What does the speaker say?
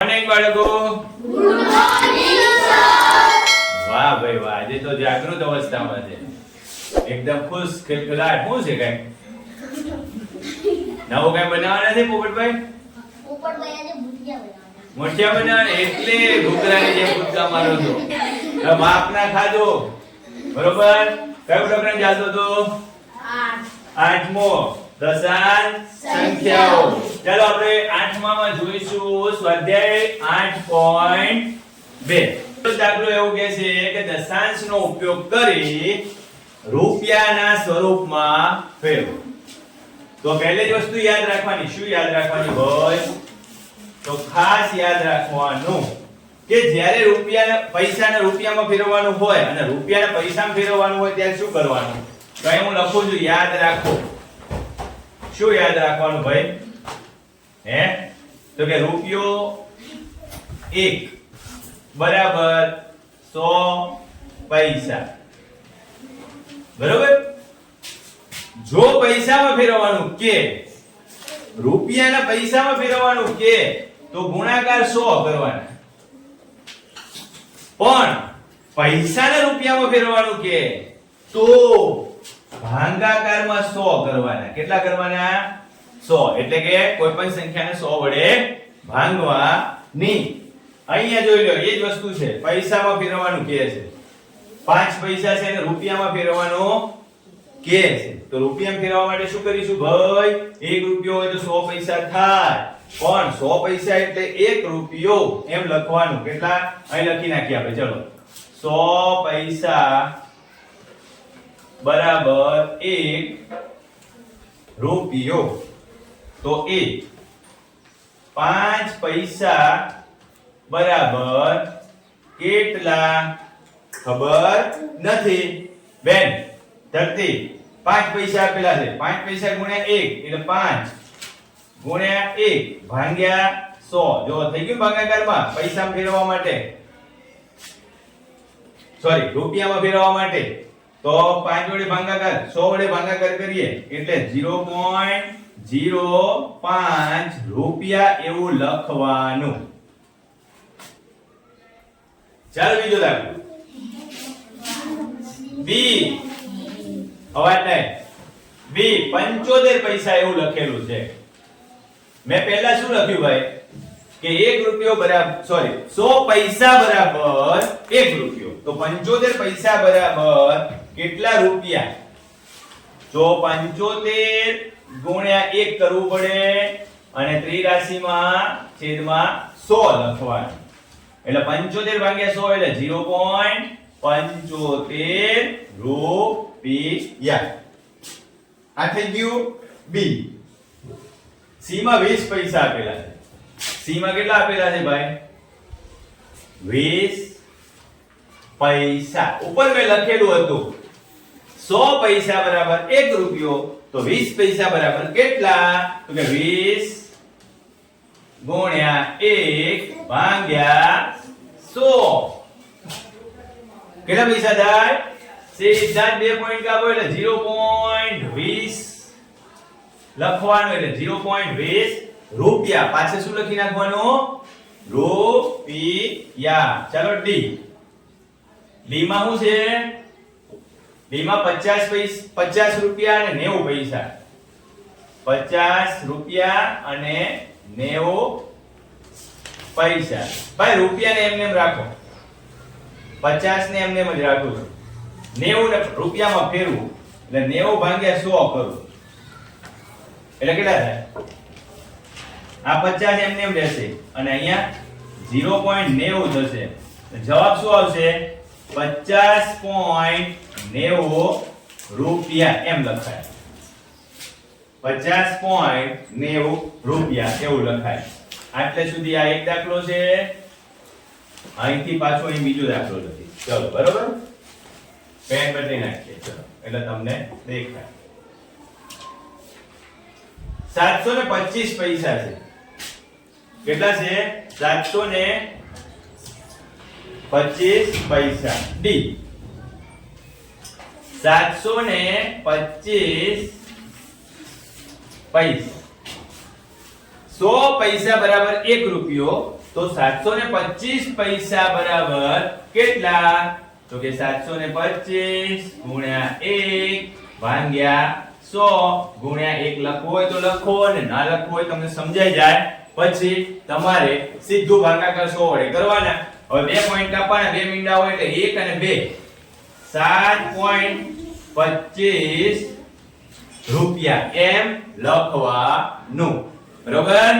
Morning બાળકો. Good morning sir. વાહ ભાઈ વાહ, આજે તો જાગૃત અવસ્થામાં છે, એકદમ ખુશ ખિલખિલાટ. શું છે કઈ નવું કઈ બનાવવાના છે પોપટભાઈ? પોપટભાઈ આજે ભુજિયા બનાવવાના. મોઠિયા બનાવવાના એટલે ઘૂઘરાની જેમ કૂદકા મારો છો. માપ ના ખાધો બરોબર. કયો પ્રોગ્રામ ચાલતો હતો? 8મો દશાંશ સંખ્યાઓ. ચાલો આપણે 8માં જોઈશું સ્વાધ્યાય 8.2. દાખલો એવું કહે છે કે દશાંશનો ઉપયોગ કરી રૂપિયાના સ્વરૂપમાં ફેરવો. તો પહેલી જ વસ્તુ યાદ રાખવાની. શું યાદ રાખવાની હોય? તો ખાસ યાદ રાખવાનું કે જ્યારે રૂપિયાને પૈસાને રૂપિયામાં ફેરવવાનું હોય અને રૂપિયાને પૈસામાં ફેરવવાનું હોય ત્યારે શું કરવાનું? તો અહીં હું લખું છું, યાદ રાખો. શું યાદ રાખવાનું ભાઈ? તો કે રૂપિયો 1 બરાબર 100 પૈસા. બરોબર. જો પૈસામાં ફેરવવાનું કે રૂપિયાના પૈસામાં ફેરવવાનું કે તો ગુણાકાર 100 કરવાના. પણ પૈસાને રૂપિયામાં ફેરવવાનું કે તો ભાગાકારમાં 100 કરવાના. કેટલા કરવાના? 100. એટલે કે કોઈ પણ સંખ્યાને 100 વડે ભાંગવાની. અહીંયા જોઈ લો, એ જ વસ્તુ છે. પૈસામાં ફેરવવાનું કે છે, 5 પૈસા છે અને રૂપિયામાં ફેરવવાનું કે છે. તો રૂપિયામાં ફેરવવા માટે શું કરીશું ભાઈ? 1 રૂપિયો હોય તો 100 પૈસા થાય, પણ 100 પૈસા એટલે 1 રૂપિયો એમ લખવાનું. કેટલા? અહીં લખી નાખીએ આપણે. ચલો, 100 પૈસા બરાબર 1 રૂપિયો. તો એ 5 પૈસા બરાબર કેટલા ખબર નથી બેન? ધરતી 5 પૈસા આપેલા છે. 5 પૈસા ગુણ્યા 1 એટલે 5 ગુણ્યા 1 ભાગ્યા 100. જો થઈ ગયું ભાગાકારમાં. પૈસામાં ફેરવવા માટે, સોરી રૂપિયામાં ફેરવવા માટે તો 5 વડે ભાગાકાર, 100 વડે ભાગાકાર કરીએ એટલે 0.05 રૂપિયા એવું લખવાનું. ચાલો બીજો દાખલો. બી અવાજ નહીં. બી 75 પૈસા એવું લખેલું છે. મેં પહેલા શું લખ્યું ભાઈ? કે 1 રૂપિયો બરાબર, સોરી 100 પૈસા બરાબર 1 રૂપિયો. તો 75 પૈસા બરાબર કેટલા રૂપિયા? જો 75 ગુણ્યા 1 કરવું પડે અને ત્રિરાશીમાં છેદમાં 100 લખવાનું. એટલે 75 ભાગ્યા 100 એટલે 0.75 રૂપિયા. આ થઈ ગયું બી. સી માં 20 પૈસા આપેલા છે. સી માં કેટલા આપેલા છે ભાઈ? 20 પૈસા. ઉપર મેં લખેલું હતું 100 પૈસા બરાબર 1 રૂપિયો. તો 20 પૈસા બરાબર કેટલા? તો કે 20 ગુણ્યા 1 ભાગ્યા 100. કેટલા પૈસા થાય? સીધા 2 પોઈન્ટ કાપો એટલે 0.20 લખવાનું. એટલે 0.20 રૂપિયા. પાછળ શું લખી નાખવાનું? રૂપિયા. ચાલો ડી. ડી માં શું છે? ડી માં 50 રૂપિયા અને 90 પૈસા. 50 રૂપિયા અને 90 પૈસા. ભાઈ રૂપિયાને એમને એમ રાખો, 50 ને એમને એમ જ રાખું છું. 90 ને રૂપિયામાં ફેરવું એટલે 90 ભાગ્યા 100 કરું એટલે કેટલા થાય? આ 50 એમને એમ રહેશે અને અહીંયા 0.90 થશે. જવાબ શું આવશે? 50.90 રૂપિયા એમ લખાય. 50.90 રૂપિયા એવું લખાય. આટલે સુધી આ એક દાખલો છે. અહીંથી પાછો અહીં બીજો દાખલો લખી. ચલો બરોબર. પેન બદલી નાખીએ. ચલો એટલે તમને દેખાય. 725 પૈસા છે. કેટલા છે? 725 પૈસા. ડી 725 પૈસા. 100 પૈસા બરાબર 1 રૂપિયો. તો 725 પૈસા બરાબર કેટલા? તો કે 725 ગુણ્યા 1 ભાગ્યા 100 ગુણ્યા 1 લખવું હોય તો લખો અને ના લખવું હોય તમને સમજાઈ જાય પછી તમારે સીધું ભાગાકાર 100 વડે કરવાના. હવે 2 પોઈન્ટ કાપવાના, 2 મીંડા હોય એટલે 1 અને 2 7.25 રૂપિયા એમ લખવાનું. બરોબર?